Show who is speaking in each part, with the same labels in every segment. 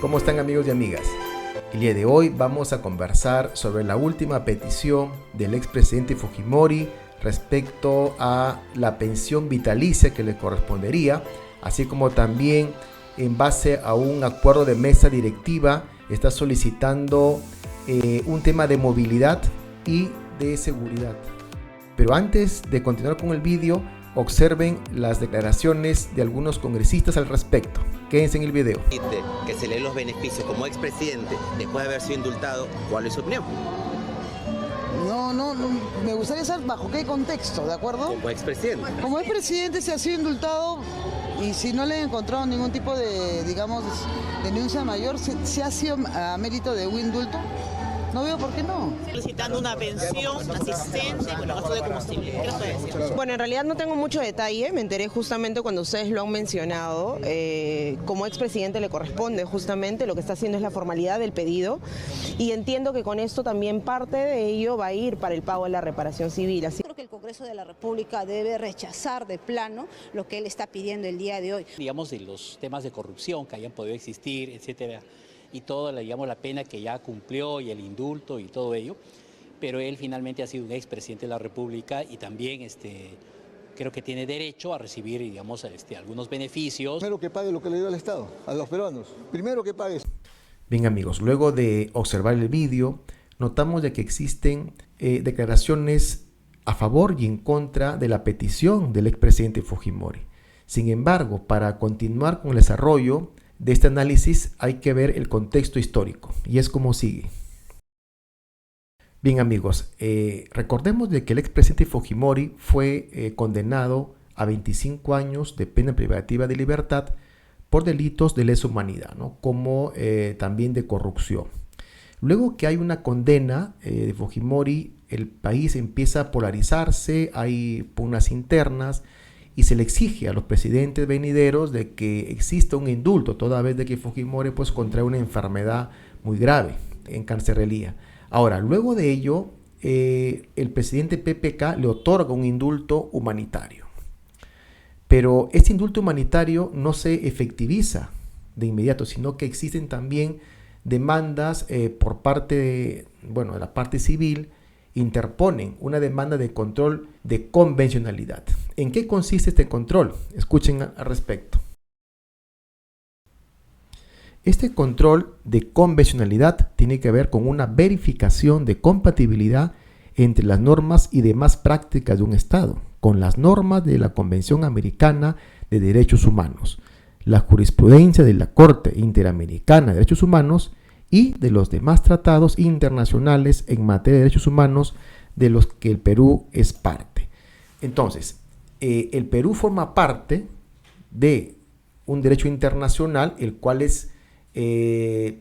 Speaker 1: ¿Cómo están, amigos y amigas? El día de hoy vamos a conversar sobre la última petición del expresidente Fujimori respecto a la pensión vitalicia que le correspondería, así como también en base a un acuerdo de mesa directiva está solicitando un tema de movilidad y de seguridad. Pero antes de continuar con el vídeo, observen las declaraciones de algunos congresistas al respecto. Quédense en el video.
Speaker 2: Que se leen los beneficios como expresidente después de haber sido indultado, ¿cuál es su opinión?
Speaker 3: No, me gustaría saber bajo qué contexto, ¿de acuerdo?
Speaker 2: Como expresidente.
Speaker 3: Como expresidente se ha sido indultado y si no le han encontrado ningún tipo de, digamos, denuncia mayor, ¿se ha sido a mérito de un indulto? No veo por qué no.
Speaker 4: Solicitando una pensión, asistente, gasto de combustible. ¿Qué les puede decir?
Speaker 5: Bueno, en realidad no tengo mucho detalle, me enteré justamente cuando ustedes lo han mencionado. Como expresidente le corresponde justamente, lo que está haciendo es la formalidad del pedido y entiendo que con esto también parte de ello va a ir para el pago de la reparación civil. Así
Speaker 6: Creo que el Congreso de la República debe rechazar de plano lo que él está pidiendo el día de hoy.
Speaker 7: Digamos, de los temas de corrupción que hayan podido existir, etcétera, y toda la pena que ya cumplió y el indulto y todo ello, pero él finalmente ha sido un expresidente de la República y también creo que tiene derecho a recibir, digamos, algunos beneficios.
Speaker 8: Primero que pague lo que le dio al Estado, a los peruanos. Primero que pague.
Speaker 1: Bien, amigos, luego de observar el vídeo, notamos de que existen declaraciones a favor y en contra de la petición del expresidente Fujimori. Sin embargo, para continuar con el desarrollo de este análisis hay que ver el contexto histórico y es como sigue. Bien, amigos, recordemos de que el expresidente Fujimori fue condenado a 25 años de pena privativa de libertad por delitos de lesa humanidad, ¿no? Como también de corrupción. Luego que hay una condena de Fujimori, el país empieza a polarizarse, hay pugnas internas y se le exige a los presidentes venideros de que exista un indulto, toda vez de que Fujimori pues contrae una enfermedad muy grave en cancerelía. Ahora, luego de ello, el presidente PPK le otorga un indulto humanitario. Pero este indulto humanitario no se efectiviza de inmediato, sino que existen también demandas por parte de la parte civil, interponen una demanda de control de convencionalidad. ¿En qué consiste este control? Escuchen al respecto. Este control de convencionalidad tiene que ver con una verificación de compatibilidad entre las normas y demás prácticas de un Estado, con las normas de la Convención Americana de Derechos Humanos, la jurisprudencia de la Corte Interamericana de Derechos Humanos y de los demás tratados internacionales en materia de derechos humanos de los que el Perú es parte. Entonces, el Perú forma parte de un derecho internacional, el cual es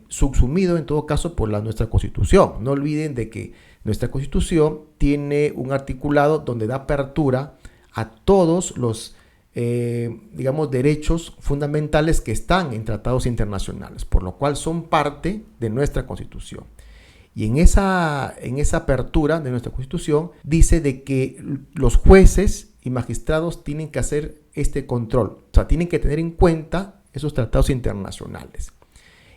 Speaker 1: subsumido en todo caso por nuestra Constitución. No olviden de que nuestra Constitución tiene un articulado donde da apertura a todos los derechos fundamentales que están en tratados internacionales, por lo cual son parte de nuestra Constitución. Y en esa apertura de nuestra Constitución dice de que los jueces y magistrados tienen que hacer este control, o sea, tienen que tener en cuenta esos tratados internacionales.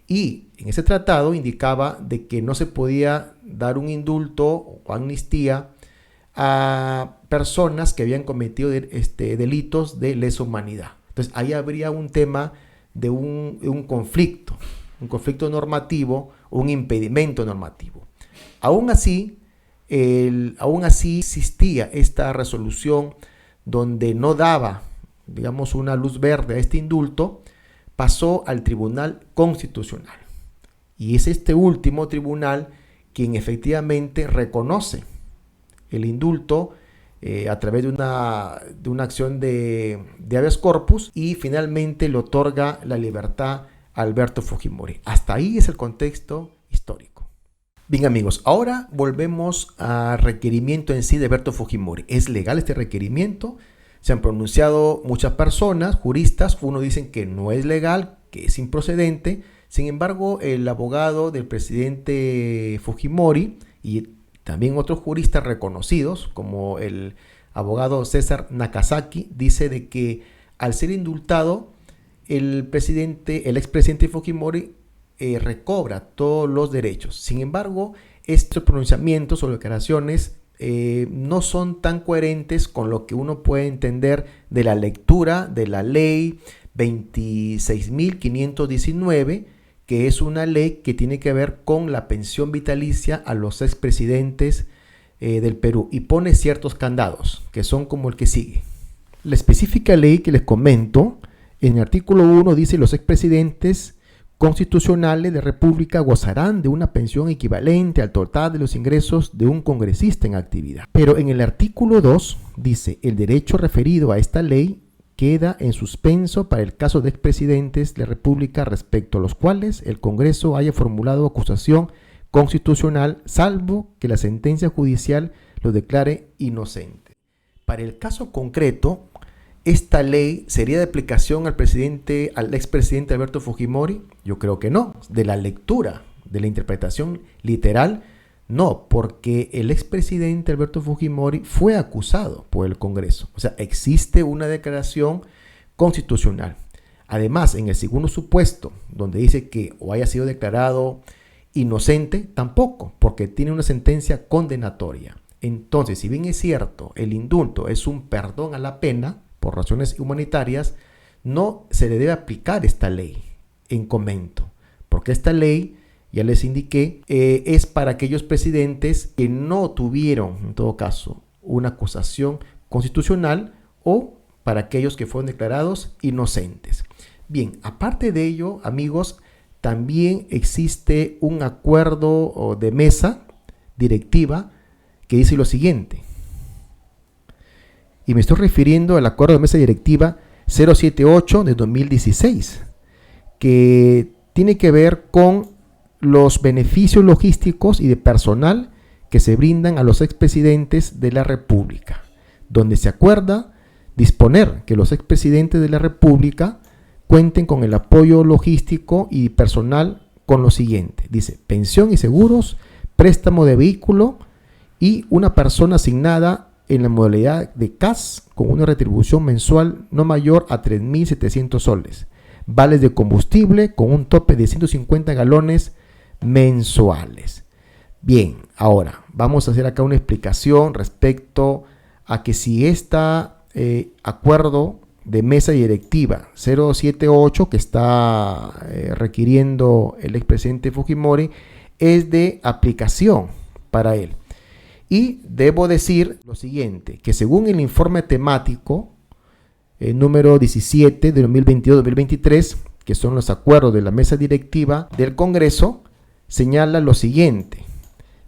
Speaker 1: Y en ese tratado indicaba de que no se podía dar un indulto o amnistía a personas que habían cometido delitos de lesa humanidad. Entonces ahí habría un tema de un conflicto normativo, un impedimento normativo. Aún así existía esta resolución donde no daba, una luz verde a este indulto, pasó al Tribunal Constitucional. Y es este último tribunal quien efectivamente reconoce el indulto a través de una acción de habeas corpus y finalmente le otorga la libertad a Alberto Fujimori. Hasta ahí es el contexto histórico. Bien, amigos, ahora volvemos al requerimiento en sí de Alberto Fujimori. ¿Es legal este requerimiento? Se han pronunciado muchas personas, juristas, unos dicen que no es legal, que es improcedente. Sin embargo, el abogado del presidente Fujimori y también otros juristas reconocidos, como el abogado César Nakazaki, dice de que al ser indultado, el expresidente Fujimori recobra todos los derechos. Sin embargo, estos pronunciamientos o declaraciones no son tan coherentes con lo que uno puede entender de la lectura de la ley 26.519, que es una ley que tiene que ver con la pensión vitalicia a los expresidentes del Perú, y pone ciertos candados que son como el que sigue. La específica ley que les comento, en el artículo 1 dice: los expresidentes constitucionales de República gozarán de una pensión equivalente al total de los ingresos de un congresista en actividad. Pero en el artículo 2 dice: el derecho referido a esta ley queda en suspenso para el caso de expresidentes de la República respecto a los cuales el Congreso haya formulado acusación constitucional, salvo que la sentencia judicial lo declare inocente. Para el caso concreto, ¿esta ley sería de aplicación al expresidente Alberto Fujimori? Yo creo que no. De la lectura, de la interpretación literal, no, porque el expresidente Alberto Fujimori fue acusado por el Congreso. O sea, existe una declaración constitucional. Además, en el segundo supuesto, donde dice que o haya sido declarado inocente, tampoco, porque tiene una sentencia condenatoria. Entonces, si bien es cierto, el indulto es un perdón a la pena por razones humanitarias, no se le debe aplicar esta ley en comento, porque esta ley, ya les indiqué, es para aquellos presidentes que no tuvieron, en todo caso, una acusación constitucional, o para aquellos que fueron declarados inocentes. Bien, aparte de ello, amigos, también existe un acuerdo de mesa directiva que dice lo siguiente, y me estoy refiriendo al acuerdo de mesa directiva 078 de 2016, que tiene que ver con los beneficios logísticos y de personal que se brindan a los expresidentes de la República, donde se acuerda disponer que los expresidentes de la República cuenten con el apoyo logístico y personal con lo siguiente. Dice: pensión y seguros, préstamo de vehículo y una persona asignada en la modalidad de CAS con una retribución mensual no mayor a 3.700 soles. Vales de combustible con un tope de 150 galones mensuales. Bien, ahora vamos a hacer acá una explicación respecto a que si acuerdo de mesa directiva 078 que está requiriendo el expresidente Fujimori es de aplicación para él. Y debo decir lo siguiente, que según el informe temático número 17 de 2022-2023, que son los acuerdos de la mesa directiva del Congreso, señala lo siguiente.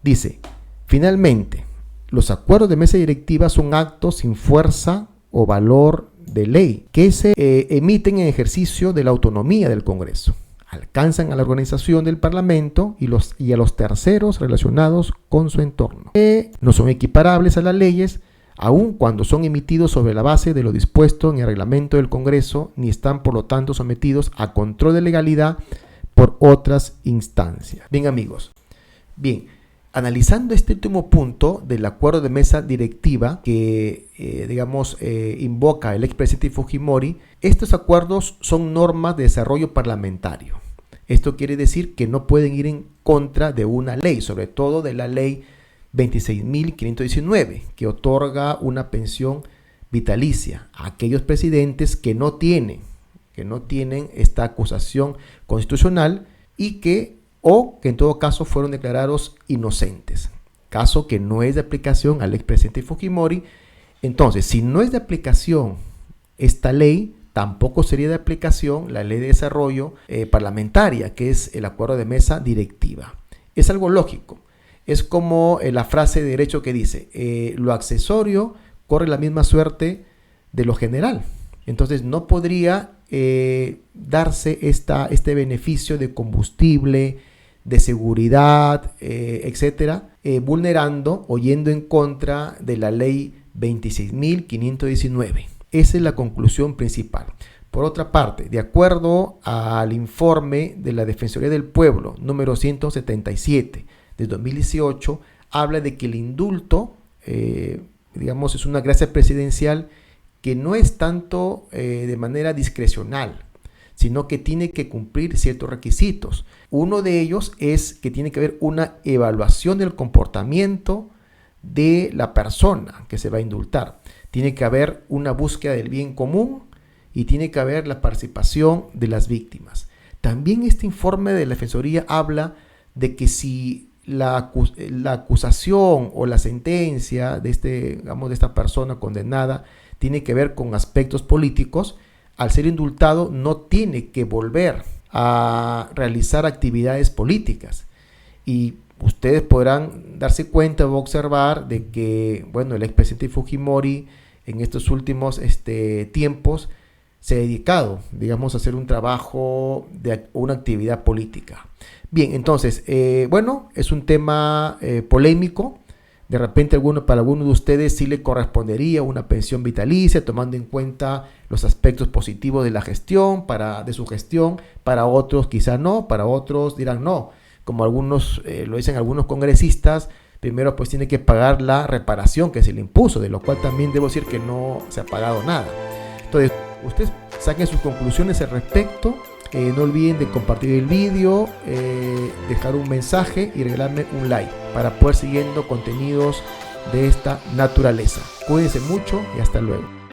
Speaker 1: Dice: finalmente, los acuerdos de mesa directiva son actos sin fuerza o valor de ley que se emiten en ejercicio de la autonomía del Congreso. Alcanzan a la organización del Parlamento y a los terceros relacionados con su entorno. No son equiparables a las leyes, aun cuando son emitidos sobre la base de lo dispuesto en el reglamento del Congreso, ni están por lo tanto sometidos a control de legalidad por otras instancias. Bien, amigos, bien, analizando este último punto del acuerdo de mesa directiva que, invoca el expresidente Fujimori, estos acuerdos son normas de desarrollo parlamentario. Esto quiere decir que no pueden ir en contra de una ley, sobre todo de la ley 26.519, que otorga una pensión vitalicia a aquellos presidentes que no tienen esta acusación constitucional y que en todo caso fueron declarados inocentes, caso que no es de aplicación al expresidente Fujimori. Entonces, si no es de aplicación esta ley, tampoco sería de aplicación la ley de desarrollo parlamentaria, que es el acuerdo de mesa directiva. Es algo lógico. Es como la frase de derecho que dice, lo accesorio corre la misma suerte de lo general. Entonces no podría darse este beneficio de combustible, de seguridad, etcétera, vulnerando o yendo en contra de la ley 26.519. Esa es la conclusión principal. Por otra parte, de acuerdo al informe de la Defensoría del Pueblo número 177 de 2018, habla de que el indulto, es una gracia presidencial que no es tanto de manera discrecional, sino que tiene que cumplir ciertos requisitos. Uno de ellos es que tiene que haber una evaluación del comportamiento de la persona que se va a indultar. Tiene que haber una búsqueda del bien común y tiene que haber la participación de las víctimas. También este informe de la Defensoría habla de que si la acusación o la sentencia de esta persona condenada tiene que ver con aspectos políticos, al ser indultado no tiene que volver a realizar actividades políticas. Y ustedes podrán darse cuenta o observar de que, bueno, el expresidente Fujimori en estos últimos tiempos se ha dedicado, digamos, a hacer un trabajo de una actividad política. Bien, entonces, bueno, es un tema polémico. De repente para algunos de ustedes sí le correspondería una pensión vitalicia, tomando en cuenta los aspectos positivos de la gestión, de su gestión. Para otros quizá no, para otros dirán no. Como algunos lo dicen algunos congresistas, primero pues tiene que pagar la reparación que se le impuso, de lo cual también debo decir que no se ha pagado nada. Entonces, ustedes saquen sus conclusiones al respecto. No olviden de compartir el vídeo, dejar un mensaje y regalarme un like para poder siguiendo contenidos de esta naturaleza. Cuídense mucho y hasta luego.